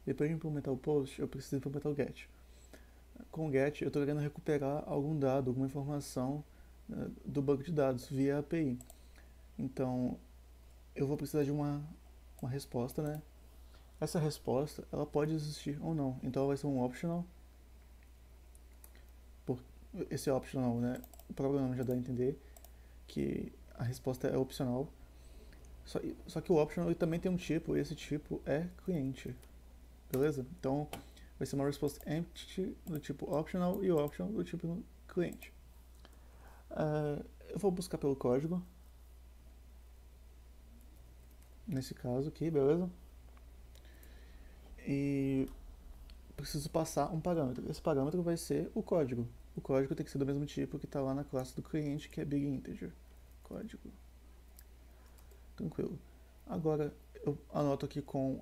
Depois de implementar o post, eu preciso implementar o get. Com o get, eu estou querendo recuperar algum dado, alguma informação do banco de dados via API. Então, eu vou precisar de uma resposta, né? Essa resposta, ela pode existir ou não. Então, ela vai ser um optional. Por esse optional, né? O próprio nome já dá a entender que a resposta é opcional. Só que o optional ele também tem um tipo, e esse tipo é cliente. Beleza? Então, vai ser uma resposta empty do tipo optional e o optional do tipo cliente. Eu vou buscar pelo código, nesse caso aqui, beleza? E preciso passar um parâmetro. Esse parâmetro vai ser o código. O código tem que ser do mesmo tipo que está lá na classe do cliente, que é big integer. Código. Tranquilo. Agora eu anoto aqui com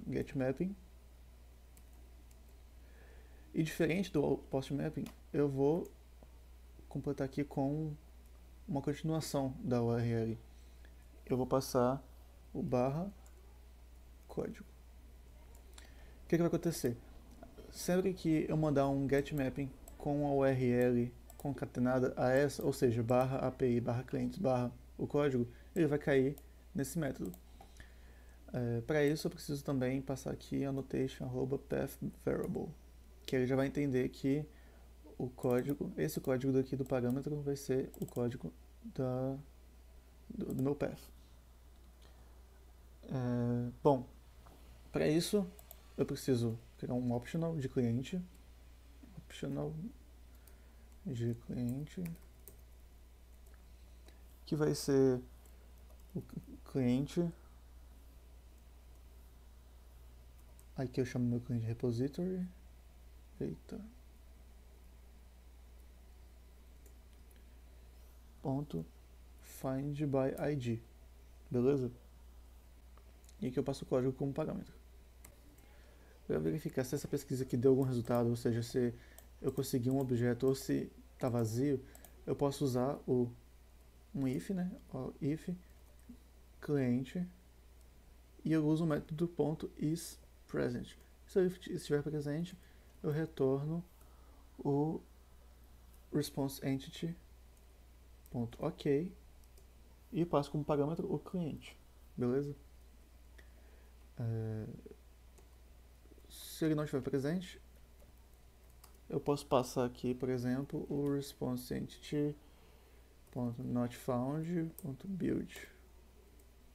@getMapping. E diferente do postMapping, eu vou completar aqui com uma continuação da URL. Eu vou passar o barra código. O que vai acontecer? Sempre que eu mandar um getMapping com a URL concatenada a essa, ou seja, barra API, barra clientes, barra o código, ele vai cair nesse método. Para isso eu preciso também passar aqui annotation @pathVariable, que ele já vai entender que o código, esse código daqui do parâmetro vai ser o código do meu path. Bom, para isso eu preciso criar um optional de cliente, que vai ser o cliente. Aqui eu chamo meu cliente repository. Eita. Ponto find by id. Beleza? E aqui eu passo o código como parâmetro. Para verificar se essa pesquisa aqui deu algum resultado, ou seja, se eu consegui um objeto ou se está vazio, eu posso usar um if, né? If cliente, e eu uso o método .isPresent. Se ele estiver presente, eu retorno o responseEntity.ok e passo como parâmetro o cliente. Beleza? Se ele não estiver presente, eu posso passar aqui, por exemplo, o responseEntity.notFound.build.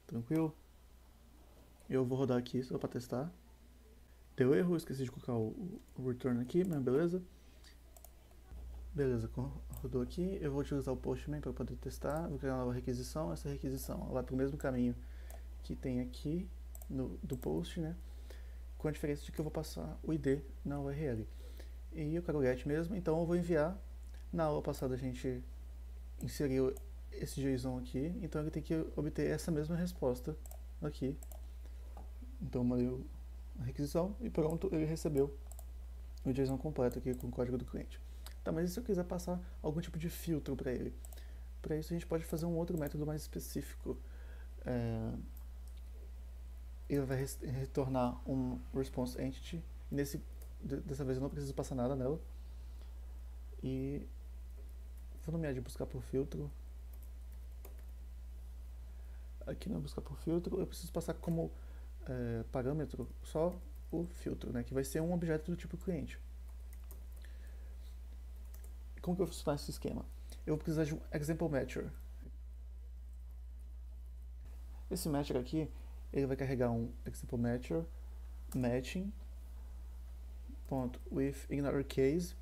Tranquilo? Eu vou rodar aqui só para testar. Deu erro, esqueci de colocar o return aqui, mas beleza. Beleza, rodou aqui. Eu vou utilizar o postman para poder testar. Vou criar uma nova requisição. Essa requisição vai para o mesmo caminho que tem aqui do post, né? Com a diferença de que eu vou passar o ID na URL. E eu quero o get mesmo, então eu vou enviar. Na aula passada a gente inseriu esse JSON aqui, então ele tem que obter essa mesma resposta aqui. Então eu mandei a requisição e pronto, ele recebeu o JSON completo aqui com o código do cliente. Tá, mas e se eu quiser passar algum tipo de filtro para ele? Para isso a gente pode fazer um outro método mais específico. Ele vai retornar um response entity. Dessa vez eu não preciso passar nada nela. E vou nomear de buscar por filtro. Aqui no buscar por filtro eu preciso passar como parâmetro só o filtro, né, que vai ser um objeto do tipo cliente. Como que eu vou funcionar esse esquema? Eu vou precisar de um example matcher. Esse matcher aqui, ele vai carregar um example matcher matching .with ignore case,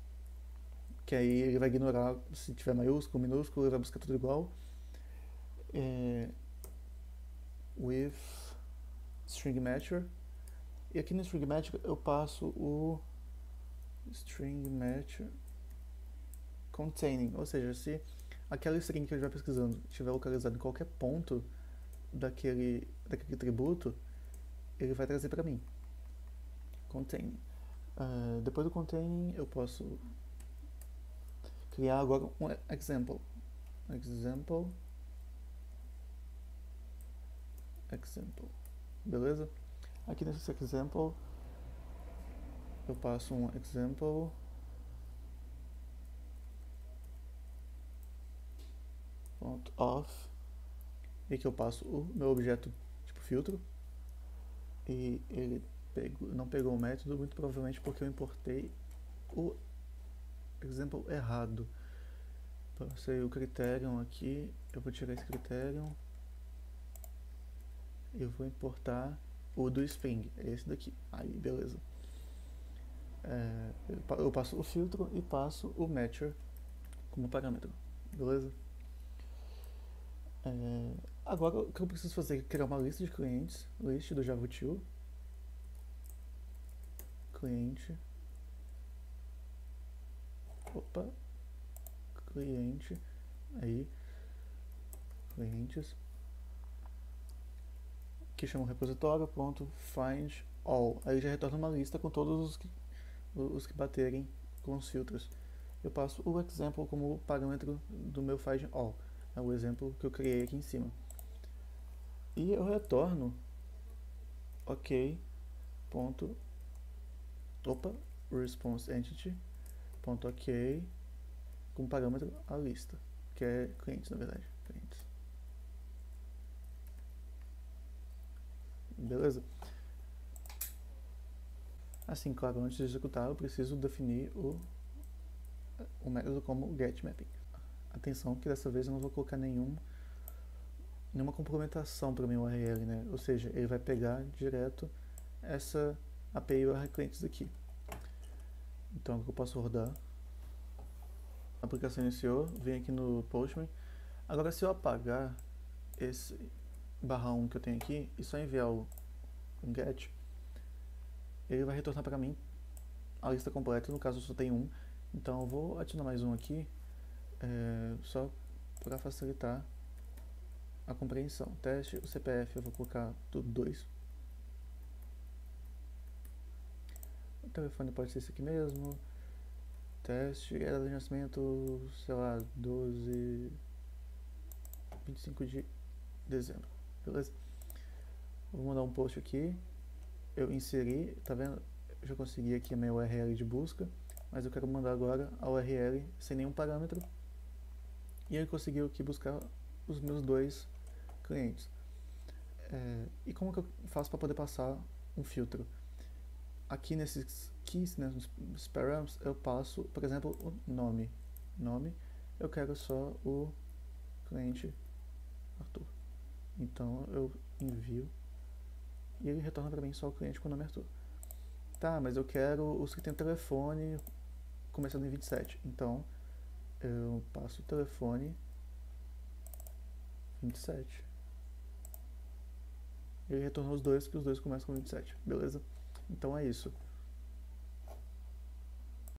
que aí ele vai ignorar se tiver maiúsculo, minúsculo, ele vai buscar tudo igual. With string matcher. E aqui no string matcher eu passo o string matcher containing, ou seja, se aquela string que eu estiver pesquisando estiver localizada em qualquer ponto daquele atributo, ele vai trazer para mim. Containing. Depois do containing eu posso criar agora um example. Beleza? Aqui nesse example eu passo um example ponto off, e aqui eu passo o meu objeto tipo filtro, e ele não pegou o método, muito provavelmente porque eu importei o example errado. Passei o criterion aqui, eu vou tirar esse criterion, eu vou importar o do Spring, é esse daqui. Aí, beleza. Eu passo o filtro e passo o matcher como parâmetro, beleza? Agora o que eu preciso fazer é criar uma lista de clientes, list do Java2, cliente, cliente, aí, clientes, que chama o repositório, pronto, find all, aí já retorna uma lista com todos os que baterem com os filtros. Eu passo o example como parâmetro do meu find all, é o exemplo que eu criei aqui em cima. E eu retorno ok, ponto, response entity, ponto ok, com parâmetro a lista, que é clientes, na verdade, clientes. Beleza? Assim, claro, antes de executar, eu preciso definir o método como getMapping. Atenção que dessa vez eu não vou colocar nenhuma complementação para o meu URL, né? Ou seja, ele vai pegar direto essa API URL clientes aqui. Então, eu posso rodar. A aplicação iniciou, vem aqui no Postman. Agora, se eu apagar esse /1 que eu tenho aqui e só enviar o get, ele vai retornar para mim a lista completa. No caso, eu só tenho um. Então, eu vou adicionar mais um aqui, só para facilitar a compreensão. Teste, o CPF eu vou colocar tudo 2. O telefone pode ser esse aqui mesmo. Teste, era de nascimento, sei lá, 25 de dezembro. Beleza? Vou mandar um post aqui. Eu inseri, tá vendo? Eu já consegui aqui a minha URL de busca, mas eu quero mandar agora a URL sem nenhum parâmetro. E ele conseguiu aqui buscar os meus 2 clientes. E como que eu faço para poder passar um filtro? Aqui nesses keys, né, nos params, eu passo, por exemplo, o nome. Eu quero só o cliente Arthur. Então eu envio e ele retorna para mim só o cliente com o nome Arthur. Tá, mas eu quero os que tem telefone começando em 27. Então eu passo o telefone 27. Ele retornou os dois, que os dois começam com 27. Beleza? Então é isso.